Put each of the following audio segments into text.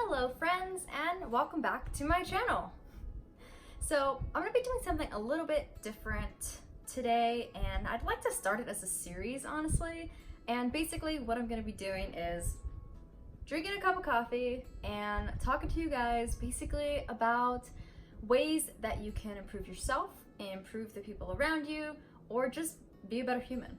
Hello friends, and welcome back to my channel. So I'm going to be doing something a little bit different today, and I'd like to start it as a series, honestly. And basically what I'm going to be doing is drinking a cup of coffee and talking to you guys basically about ways that you can improve yourself, improve the people around you, or just be a better human.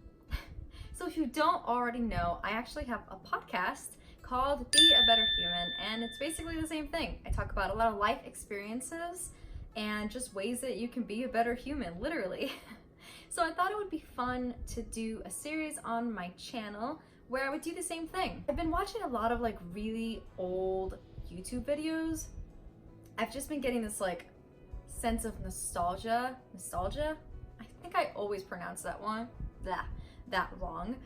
So if you don't already know, I actually have a podcast called Be a Better Human, and it's basically the same thing. I talk about a lot of life experiences and just ways that you can be a better human, literally. So I thought it would be fun to do a series on my channel where I would do the same thing. I've been watching a lot of like really old YouTube videos. I've just been getting this like sense of nostalgia. I think I always pronounce that one. That wrong.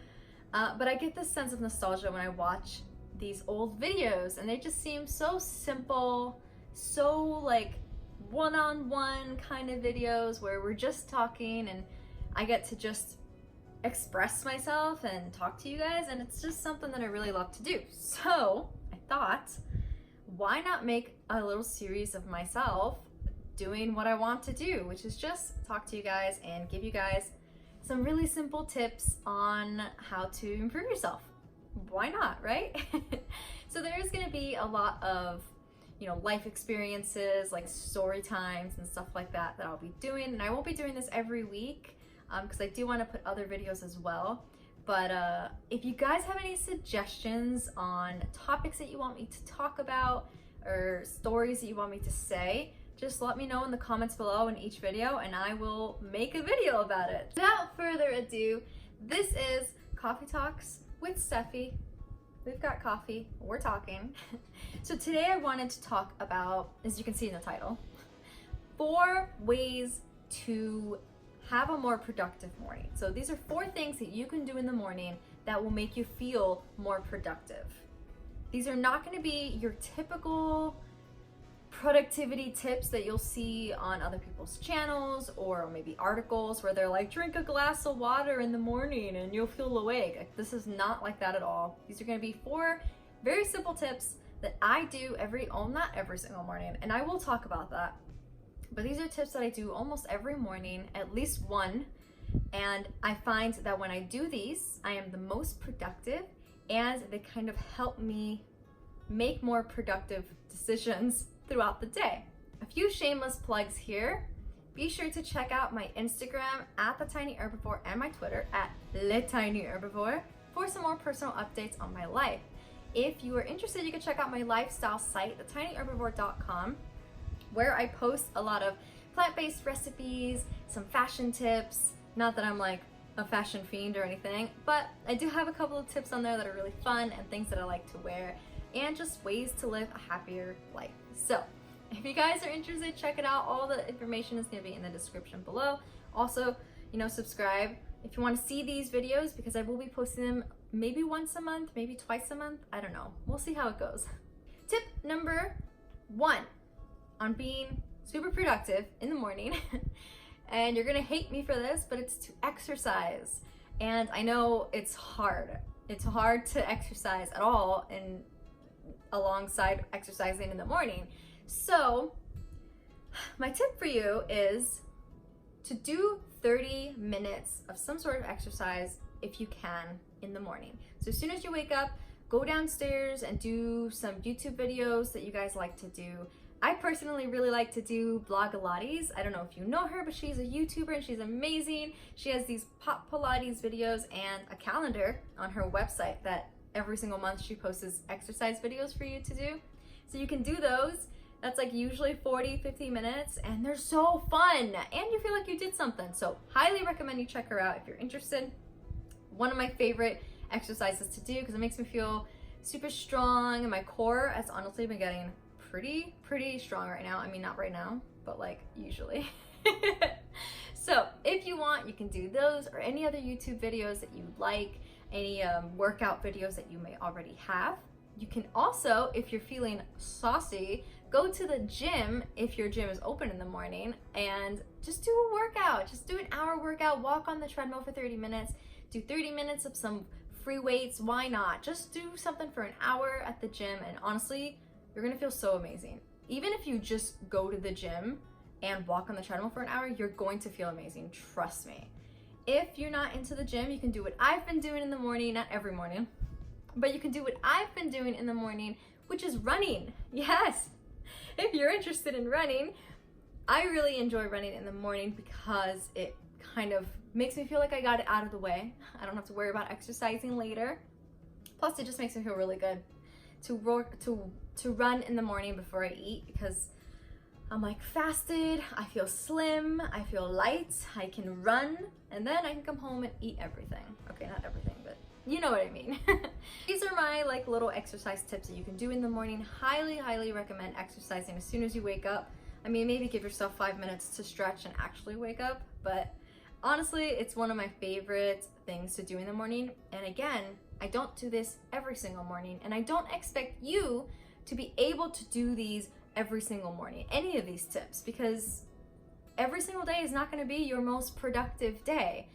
But I get this sense of nostalgia when I watch these old videos, and they just seem so simple, so like one-on-one kind of videos where we're just talking and I get to just express myself and talk to you guys, and it's just something that I really love to do. So I thought, why not make a little series of myself doing what I want to do, which is just talk to you guys and give you guys some really simple tips on how to improve yourself. Why not, right? So there's gonna be a lot of, life experiences, like story times and stuff like that I'll be doing. And I won't be doing this every week because I do want to put other videos as well. But if you guys have any suggestions on topics that you want me to talk about or stories that you want me to say, just let me know in the comments below in each video and I will make a video about it. Without further ado, this is Coffee Talks with Steffi. We've got coffee, we're talking. So today I wanted to talk about, as you can see in the title, 4 ways to have a more productive morning. So these are 4 things that you can do in the morning that will make you feel more productive. These are not going to be your typical productivity tips that you'll see on other people's channels or maybe articles where they're like, drink a glass of water in the morning and you'll feel awake. Like, this is not like that at all. These are going to be 4 very simple tips that I do not every single morning, and I will talk about that. But these are tips that I do almost every morning, at least one. And I find that when I do these, I am the most productive, and they kind of help me make more productive decisions throughout the day. A few shameless plugs here. Be sure to check out my Instagram at The Tiny Herbivore and my Twitter at Le Tiny Herbivore for some more personal updates on my life. If you are interested, you can check out my lifestyle site, thetinyherbivore.com, where I post a lot of plant-based recipes, some fashion tips. Not that I'm like a fashion fiend or anything, but I do have a couple of tips on there that are really fun and things that I like to wear, and just ways to live a happier life. So if you guys are interested, check it out. All the information is going to be in the description below. Also, subscribe if you want to see these videos, because I will be posting them maybe once a month, maybe twice a month. I don't know. We'll see how it goes. Tip number 1 on being super productive in the morning, and you're going to hate me for this, but it's to exercise. And I know it's hard. It's hard to exercise at all and alongside exercising in the morning. So my tip for you is to do 30 minutes of some sort of exercise if you can in the morning. So as soon as you wake up, go downstairs and do some YouTube videos that you guys like to do. I personally really like to do Blogilates. I don't know if you know her, but she's a YouTuber and she's amazing. She has these pop Pilates videos and a calendar on her website that every single month she posts exercise videos for you to do. So you can do those. That's like usually 40-50 minutes, and they're so fun and you feel like you did something. So highly recommend you check her out if you're interested. One of my favorite exercises to do because it makes me feel super strong, and my core has honestly been getting pretty strong right now. I mean, not right now, but like usually. So if you want, you can do those or any other YouTube videos that you like, any workout videos that you may already have. You can also, if you're feeling saucy, go to the gym if your gym is open in the morning and just do a workout. Just do an hour workout, walk on the treadmill for 30 minutes, do 30 minutes of some free weights. Why not? Just do something for an hour at the gym, and honestly, you're gonna feel so amazing. Even if you just go to the gym and walk on the treadmill for an hour, you're going to feel amazing, trust me. If you're not into the gym, you can do what I've been doing in the morning, not every morning, but you can do what I've been doing in the morning, which is running. Yes, if you're interested in running, I really enjoy running in the morning because it kind of makes me feel like I got it out of the way. I don't have to worry about exercising later. Plus, it just makes me feel really good to run in the morning before I eat, because I'm like fasted, I feel slim, I feel light, I can run, and then I can come home and eat everything. Okay, not everything, but you know what I mean. These are my like little exercise tips that you can do in the morning. Highly recommend exercising as soon as you wake up. I mean, maybe give yourself 5 minutes to stretch and actually wake up, but honestly, it's one of my favorite things to do in the morning. And again, I don't do this every single morning, and I don't expect you to be able to do these every single morning, any of these tips, because every single day is not going to be your most productive day.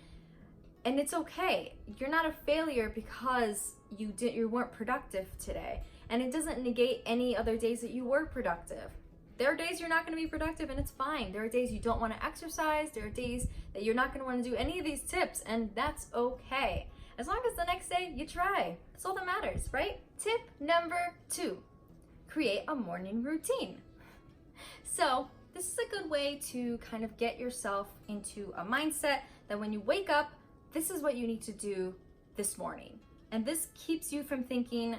And it's okay. You're not a failure because you weren't productive today. And it doesn't negate any other days that you were productive. There are days you're not going to be productive, and it's fine. There are days you don't want to exercise. There are days that you're not going to want to do any of these tips, and that's okay. As long as the next day you try. That's all that matters, right? Tip number 2, create a morning routine. So this is a good way to kind of get yourself into a mindset that when you wake up, this is what you need to do this morning. And this keeps you from thinking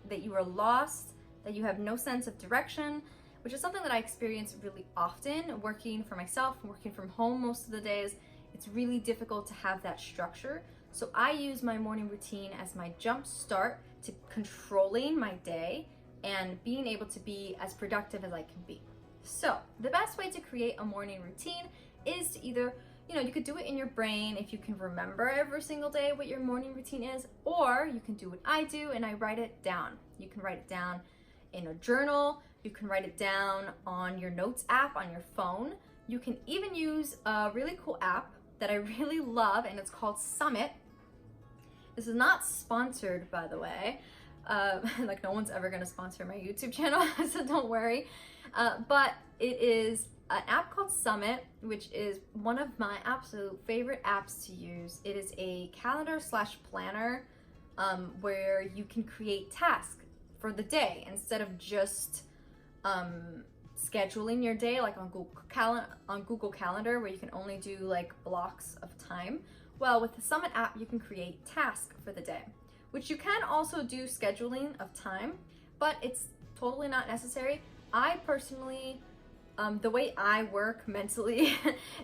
that you are lost, that you have no sense of direction, which is something that I experience really often working for myself, working from home most of the days. It's really difficult to have that structure. So I use my morning routine as my jump start to controlling my day and being able to be as productive as I can be. So the best way to create a morning routine is to either, you could do it in your brain if you can remember every single day what your morning routine is, or you can do what I do and I write it down. You can write it down in a journal. You can write it down on your notes app on your phone. You can even use a really cool app that I really love, and it's called Summit. This is not sponsored, by the way. Like no one's ever gonna sponsor my YouTube channel, so don't worry. But it is an app called Summit, which is one of my absolute favorite apps to use. It is a calendar/planner where you can create tasks for the day instead of just scheduling your day like on Google Calendar, where you can only do like blocks of time. Well, with the Summit app, you can create tasks for the day, which you can also do scheduling of time, but it's totally not necessary. I personally, the way I work mentally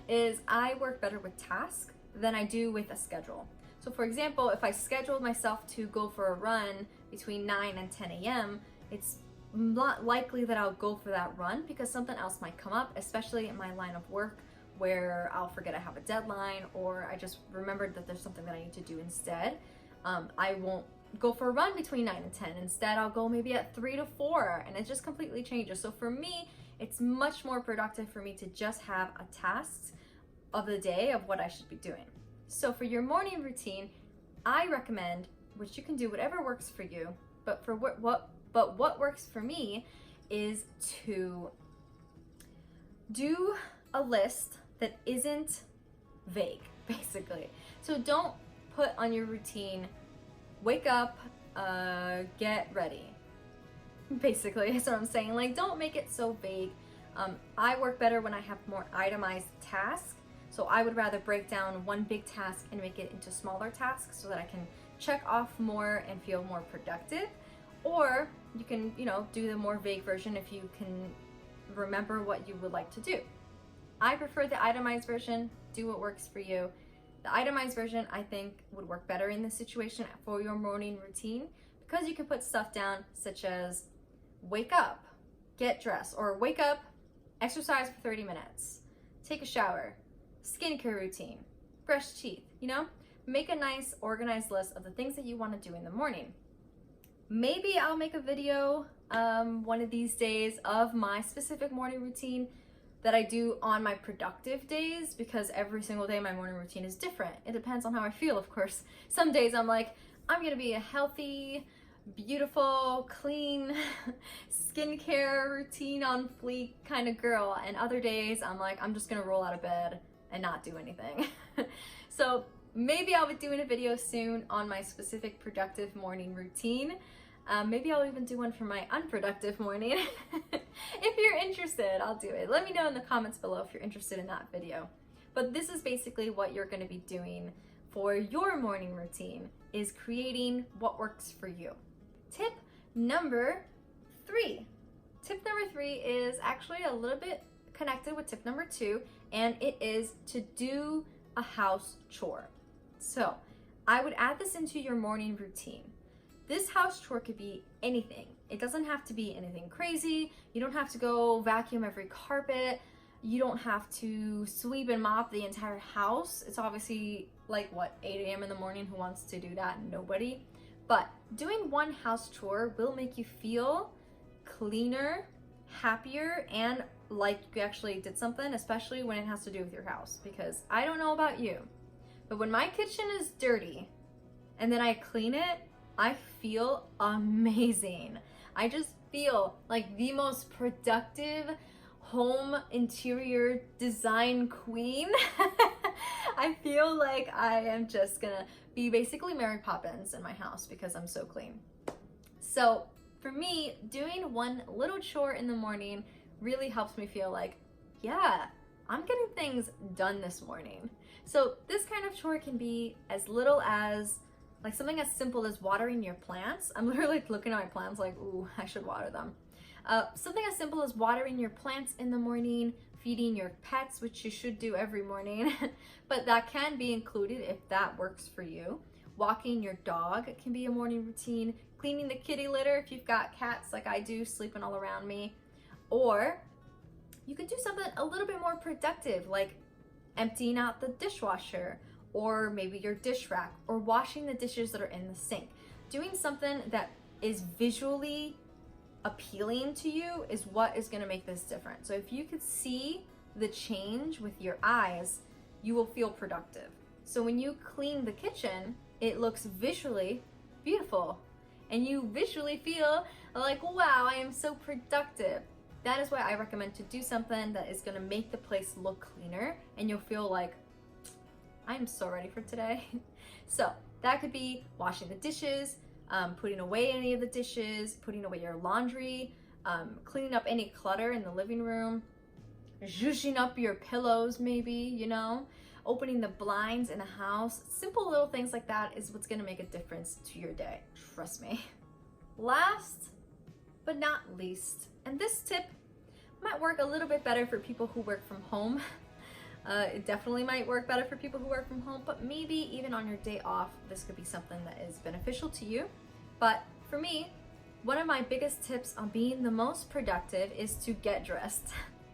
is I work better with tasks than I do with a schedule. So for example, if I scheduled myself to go for a run between 9 and 10 a.m., it's not likely that I'll go for that run because something else might come up, especially in my line of work, where I'll forget I have a deadline, or I just remembered that there's something that I need to do instead. I won't go for a run between 9 and 10. Instead, I'll go maybe at 3 to 4, and it just completely changes. So for me, it's much more productive for me to just have a task of the day of what I should be doing. So for your morning routine, I recommend, which you can do whatever works for you, but for what works for me is to do a list that isn't vague, basically. So don't put on your routine, wake up, get ready. Basically, that's what I'm saying. Like, don't make it so vague. I work better when I have more itemized tasks. So I would rather break down one big task and make it into smaller tasks so that I can check off more and feel more productive. Or you can, do the more vague version if you can remember what you would like to do. I prefer the itemized version. Do what works for you. The itemized version, I think, would work better in this situation for your morning routine, because you can put stuff down such as wake up, get dressed, or wake up, exercise for 30 minutes, take a shower, skincare routine, brush teeth, Make a nice organized list of the things that you want to do in the morning. Maybe I'll make a video one of these days of my specific morning routine that I do on my productive days, because every single day my morning routine is different. It depends on how I feel, of course. Some days I'm like, I'm gonna be a healthy, beautiful, clean, skincare routine on fleek kind of girl. And other days I'm like, I'm just gonna roll out of bed and not do anything. So maybe I'll be doing a video soon on my specific productive morning routine. Maybe I'll even do one for my unproductive morning. If you're interested, I'll do it. Let me know in the comments below if you're interested in that video. But this is basically what you're gonna be doing for your morning routine, is creating what works for you. Tip number 3. Tip number 3 is actually a little bit connected with tip number 2, and it is to do a house chore. So I would add this into your morning routine. This house chore could be anything. It doesn't have to be anything crazy. You don't have to go vacuum every carpet. You don't have to sweep and mop the entire house. It's obviously like, what, 8 a.m. in the morning? Who wants to do that? Nobody. But doing one house chore will make you feel cleaner, happier, and like you actually did something, especially when it has to do with your house. Because I don't know about you, but when my kitchen is dirty and then I clean it, I feel amazing. I just feel like the most productive home interior design queen. I feel like I am just gonna be basically Mary Poppins in my house because I'm so clean. So for me, doing one little chore in the morning really helps me feel like, yeah, I'm getting things done this morning. So this kind of chore can be as little as like something as simple as watering your plants. I'm literally looking at my plants like, ooh, I should water them. Something as simple as watering your plants in the morning, feeding your pets, which you should do every morning, but that can be included if that works for you. Walking your dog can be a morning routine. Cleaning the kitty litter if you've got cats like I do sleeping all around me. Or you can do something a little bit more productive, like emptying out the dishwasher, or maybe your dish rack, or washing the dishes that are in the sink. Doing something that is visually appealing to you is what is gonna make this different. So if you could see the change with your eyes, you will feel productive. So when you clean the kitchen, it looks visually beautiful, and you visually feel like, wow, I am so productive. That is why I recommend to do something that is gonna make the place look cleaner, and you'll feel like, I'm so ready for today. So that could be washing the dishes, putting away any of the dishes, putting away your laundry, cleaning up any clutter in the living room, zhuzhing up your pillows maybe, you know, opening the blinds in a house. Simple little things like that is what's gonna make a difference to your day, trust me. Last but not least, and this tip might work a little bit better for people who work from home. It definitely might work better for people who work from home, but maybe even on your day off, this could be something that is beneficial to you. But for me, one of my biggest tips on being the most productive is to get dressed.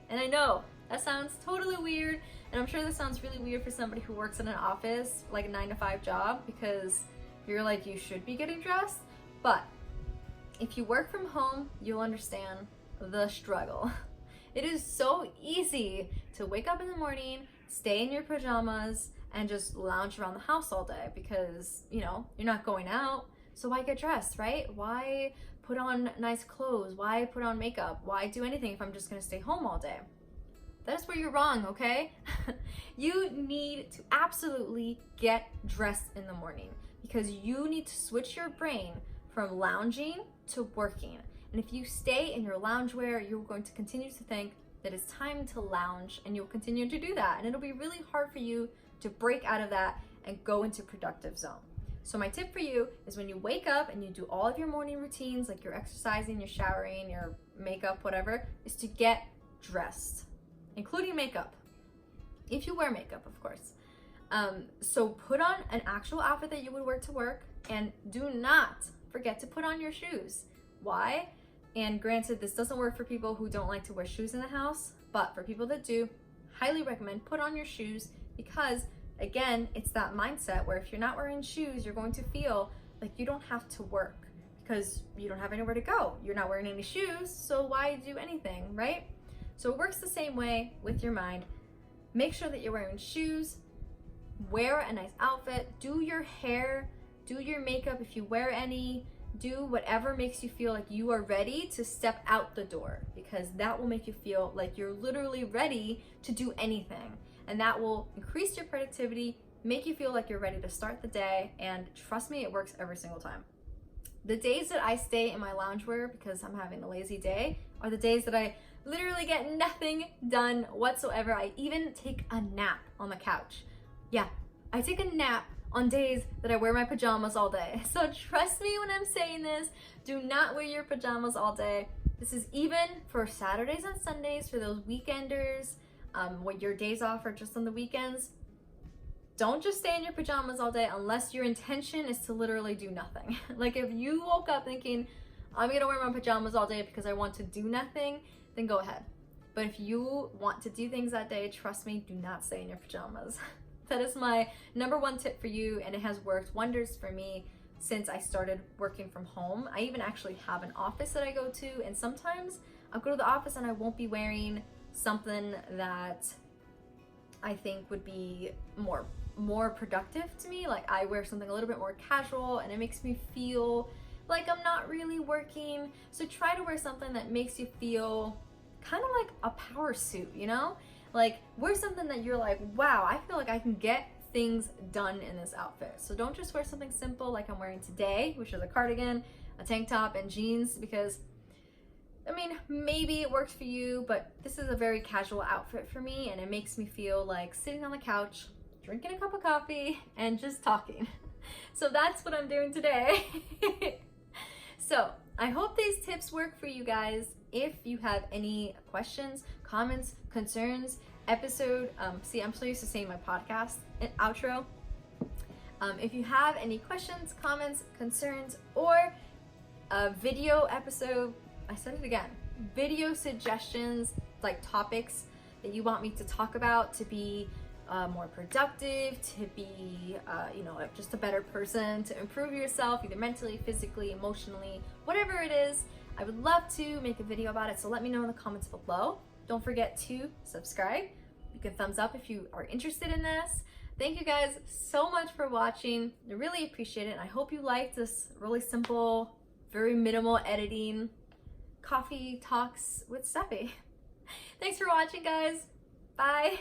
And I know that sounds totally weird, and I'm sure this sounds really weird for somebody who works in an office, like a 9-to-5 job, because you're like, you should be getting dressed. But if you work from home, you'll understand the struggle. It is so easy to wake up in the morning, stay in your pajamas, and just lounge around the house all day because, you know, you're not going out. So why get dressed, right? Why put on nice clothes? Why put on makeup? Why do anything if I'm just gonna stay home all day? That's where you're wrong, okay? You need to absolutely get dressed in the morning because you need to switch your brain from lounging to working. And if you stay in your loungewear, you're going to continue to think that it's time to lounge, and you'll continue to do that. And it'll be really hard for you to break out of that and go into productive zone. So my tip for you is when you wake up and you do all of your morning routines, like your exercising, your showering, your makeup, whatever, is to get dressed, including makeup. If you wear makeup, of course. So put on an actual outfit that you would wear to work, and do not forget to put on your shoes. Why? And granted, this doesn't work for people who don't like to wear shoes in the house, but for people that do, highly recommend put on your shoes because, again, it's that mindset where if you're not wearing shoes, you're going to feel like you don't have to work because you don't have anywhere to go. You're not wearing any shoes, so why do anything, right? So it works the same way with your mind. Make sure that you're wearing shoes, wear a nice outfit, do your hair, do your makeup if you wear any, do whatever makes you feel like you are ready to step out the door, because that will make you feel like you're literally ready to do anything. And that will increase your productivity, make you feel like you're ready to start the day. And trust me, it works every single time. The days that I stay in my loungewear because I'm having a lazy day are the days that I literally get nothing done whatsoever. I even take a nap on the couch. Yeah, I take a nap on days that I wear my pajamas all day. So trust me when I'm saying this, do not wear your pajamas all day. This is even for Saturdays and Sundays, for those weekenders, when your days off are just on the weekends. Don't just stay in your pajamas all day unless your intention is to literally do nothing. Like if you woke up thinking, I'm gonna wear my pajamas all day because I want to do nothing, then go ahead. But if you want to do things that day, trust me, do not stay in your pajamas. That is my number one tip for you, and it has worked wonders for me since I started working from home. I even actually have an office that I go to, and sometimes I'll go to the office and I won't be wearing something that I think would be more productive to me. Like I wear something a little bit more casual and it makes me feel like I'm not really working. So try to wear something that makes you feel kind of like a power suit, you know? Like wear something that you're like, wow, I feel like I can get things done in this outfit. So don't just wear something simple like I'm wearing today, which is a cardigan, a tank top, and jeans, because I mean, maybe it works for you, but this is a very casual outfit for me, and it makes me feel like sitting on the couch, drinking a cup of coffee, and just talking. So that's what I'm doing today. So I hope these tips work for you guys. If you have any questions, comments, concerns, episode, see, I'm so used to saying my podcast outro. If you have any questions, comments, concerns, or a video episode, I said it again, video suggestions, like topics that you want me to talk about to be more productive, to be, just a better person, to improve yourself, either mentally, physically, emotionally, whatever it is, I would love to make a video about it. So let me know in the comments below. Don't forget to subscribe. You can thumbs up if you are interested in this. Thank you guys so much for watching. I really appreciate it. And I hope you liked this really simple, very minimal editing coffee talks with Steffi. Thanks for watching, guys. Bye.